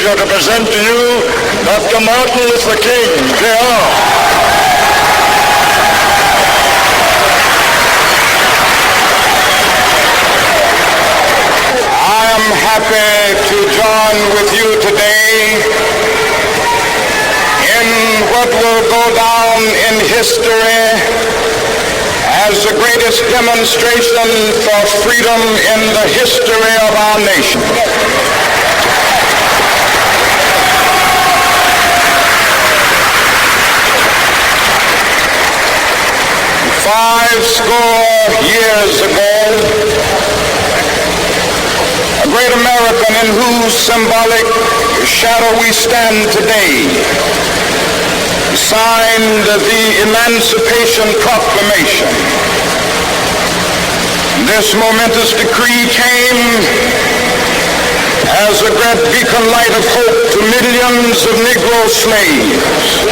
pleasure to present to you Dr. Martin Luther King, Jr. I am happy to join with you today in what will go down in history as the greatest demonstration for freedom in the history of our nation. 50 years ago, a great American in whose symbolic shadow we stand today signed the Emancipation Proclamation. This momentous decree came as a great beacon light of hope to millions of Negro slaves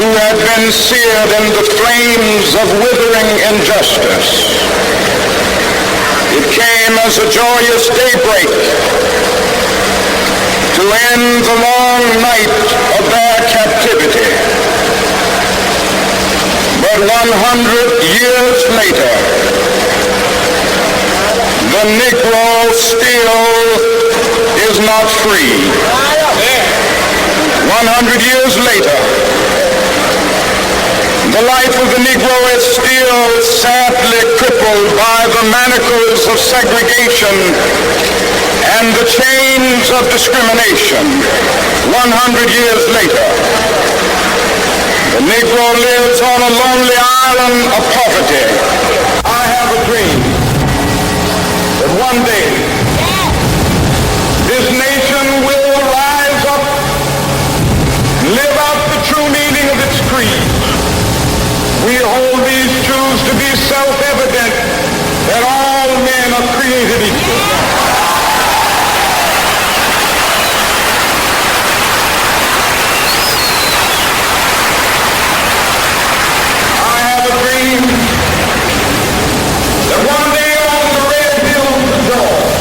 who had been seared in the flames of withering injustice. It came as a joyous daybreak to end the long night of their captivity. But 100 years later, the Negro still is not free. 100 years later, the life of the Negro is still sadly crippled by the manacles of segregation and the chains of discrimination. 100 years later, the Negro lives on a lonely island of poverty. I have a dream that one day this nation will rise up, live out the true meaning of its creed. We hold these truths to be self-evident, that all men are created equal. I have a dream that one day on the red hills of Georgia,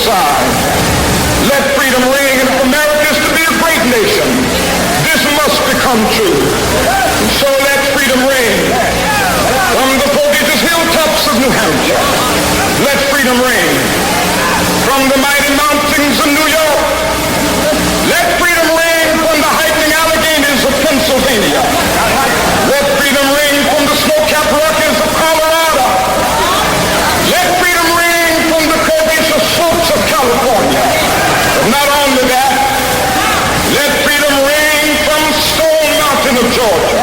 mountainside. Let freedom ring, and if America is to be a great nation, this must become true. And so let freedom ring from the prodigious hilltops of New Hampshire. Let freedom ring from the mighty mountains of New York. Let freedom ring from the hiking Alleghenies of Pennsylvania. Let freedom ring from the snow-capped Rockies of Colorado. Let freedom ring from the curvaceous slopes of California. But not only that, let freedom ring from Stone Mountain of Georgia.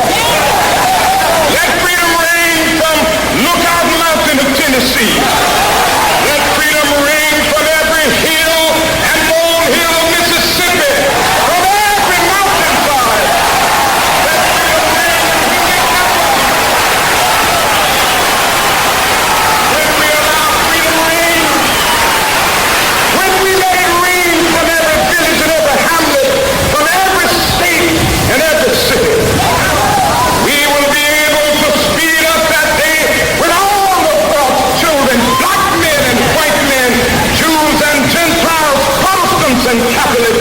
Let freedom ring from Lookout Mountain of Tennessee. Let freedom ring from every hill and molehill of Mississippi, from every mountainside. Let freedom ring when we allow freedom ring, when we let it ring from every village and every hamlet, from every state and every city. We will be able to speed up that day when all of God's children, black men and white men, Jews and Gentiles, Protestants and Catholics,